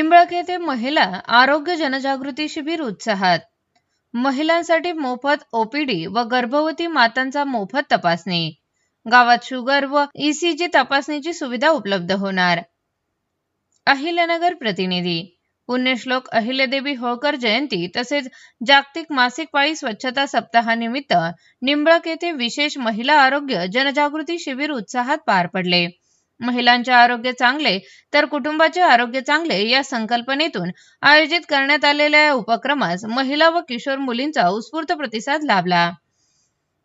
निंबाळक येथे महिला आरोग्य जनजागृती शिबिर उत्साहात। महिलांसाठी मोफत ओपीडी व गर्भवती मातांचा मोफत तपासणी। गावात शुगर व ईसीजी तपासणीची सुविधा उपलब्ध होणार। अहिल्यानगर प्रतिनिधी। पुण्यश्लोक अहिल्यादेवी होळकर जयंती तसेच जागतिक मासिक पाळी स्वच्छता सप्ताहानिमित्त निंबाळक येथे विशेष महिला आरोग्य जनजागृती शिबिर उत्साहात पार पडले। महिलांचे आरोग्य चांगले तर कुटुंबाचे आरोग्य चांगले या संकल्पनेतून आयोजित करण्यात आलेल्या या उपक्रमास महिला व किशोर मुलींचा उत्स्फूर्त प्रतिसाद लाभला।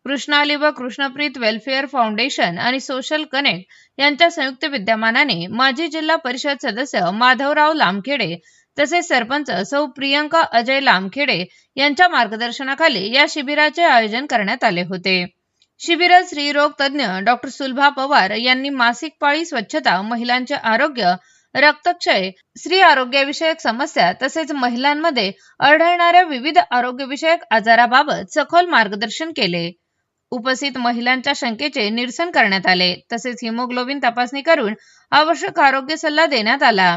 कृष्णाली व कृष्णप्रीत वेलफेअर फाउंडेशन आणि सोशल कनेक्ट यांच्या संयुक्त विद्यमानाने माजी जिल्हा परिषद सदस्य माधवराव लामखेडे तसेच सरपंच सौ प्रियंका अजय लामखेडे यांच्या मार्गदर्शनाखाली या शिबिराचे आयोजन करण्यात आले होते। शिबिरात स्त्रीरोग तज्ञ डॉक्टर सुलभा पवार यांनी मासिक पाळी स्वच्छता, महिलांचे आरोग्य, रक्तक्षय, स्त्री आरोग्यविषयक समस्या तसेच महिलांमध्ये आढळणाऱ्या विविध आरोग्यविषयक आजाराबाबत सखोल मार्गदर्शन केले। उपस्थित महिलांच्या शंकेचे निरसन करण्यात आले तसेच हिमोग्लोबिन तपासणी करून आवश्यक आरोग्य सल्ला देण्यात आला।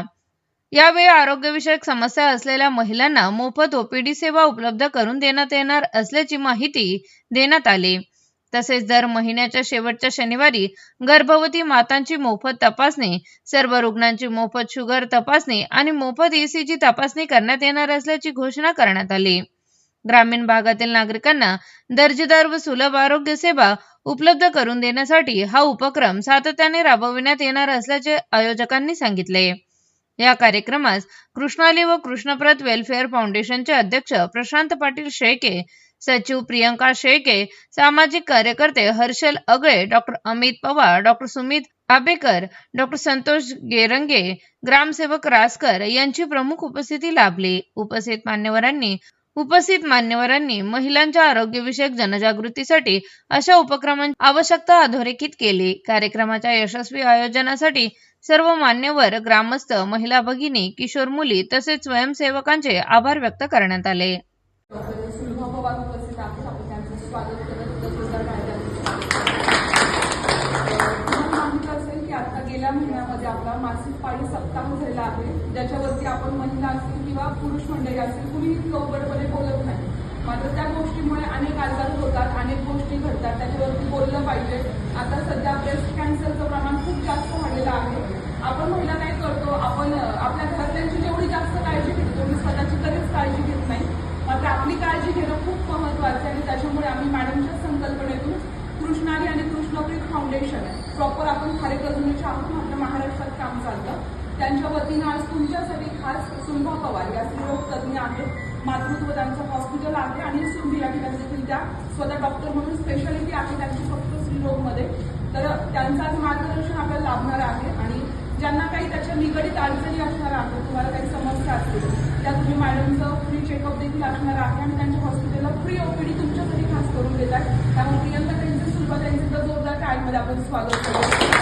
यावेळी आरोग्यविषयक समस्या असलेल्या महिलांना मोफत ओपीडी सेवा उपलब्ध करून देण्यात येणार असल्याची माहिती देण्यात आली। तसेच दर महिन्याच्या शेवटच्या शनिवारी गर्भवती मातांची मोफत तपासणी, सर्व रुग्णांची मोफत शुगर तपासणी आणि मोफत ईसीजी तपासणी करण्यात येणार असल्याची घोषणा करण्यात आली। ग्रामीण भागातील नागरिकांना दर्जेदार व सुलभ आरोग्य सेवा उपलब्ध करून देण्यासाठी हा उपक्रम सातत्याने राबविण्यात येणार असल्याचे आयोजकांनी सांगितले। या कार्यक्रमास कृष्णाली व कृष्णप्रत वेलफेअर फाउंडेशनचे अध्यक्ष प्रशांत पाटील शेळके, सचिव प्रियंका शेळके, सामाजिक कार्यकर्ते Harshal Agale, doctor Amit Pawar, doctor Sumit Abekar, doctor Santosh Gerange, ग्रामसेवक रासकर यांची प्रमुख उपस्थिती लाभली। उपस्थित मान्यवरांनी महिलांच्या आरोग्यविषयक जनजागृतीसाठी अशा उपक्रमांची आवश्यकता अधोरेखित केली। कार्यक्रमाच्या यशस्वी आयोजनासाठी सर्व मान्यवर, ग्रामस्थ, महिला भगिनी, किशोर मुली तसेच स्वयंसेवकांचे आभार व्यक्त करण्यात आले। गेल्या महिन्यामध्ये आपला मासिक पाळी सप्ताह झालेला आहे, ज्याच्यावरती आपण महिला असतील किंवा पुरुष मंडळी असतील कुणी चौकटपणे बोलत नाही। मात्र त्या गोष्टीमुळे अनेक आजार होतात, अनेक गोष्टी घडतात, त्याच्यावरती बोललं पाहिजे। आता सध्या ब्रेस्ट कॅन्सरचं प्रमाण खूप जास्त वाढलेलं आहे। आपण महिला काय करतो, आपण आपल्या घरातल्यांची जेवढी जास्त काळजी घेतो तेवढी स्वतःची कधीच काळजी घेत नाही। मात्र आपली काळजी घेणं खूप महत्त्वाचं आहे आणि त्याच्यामुळे आम्ही मॅडमच्या संकल्पनेतून कृष्णाली आणि कृष्णप्रीत फाउंडेशन प्रॉपर आपण खारेकरजुनीच्या आहोत, आपल्या महाराष्ट्रात काम चालतं। त्यांच्या वतीनं आज तुमच्यासाठी खास सुलभा पवार या स्त्रीरोग तज्ञ आहेत, मातृत्व त्यांचं हॉस्पिटल आहे आणि सुंभी या ठिकाणी देखील त्या स्वतः डॉक्टर म्हणून स्पेशालिटी आहे त्यांची फक्त स्त्रीरोगमध्ये। तर त्यांचं आज मार्गदर्शन आपल्याला लाभणार आहे आणि ज्यांना काही त्याच्या निगडीत अडचणी असणार आहेत, तुम्हाला काही समस्या असतील त्या तुम्ही मॅडमचं फ्री चेकअप देखील असणार आहे आणि त्यांच्या हॉस्पिटलला फ्री ओपीडी तुमच्यासाठी खास करून देतात। त्यामुळे प्रियंका त्यांचं, सुलभा त्यांचं जोरदार टाळ्यांमध्ये आपण स्वागत करतो।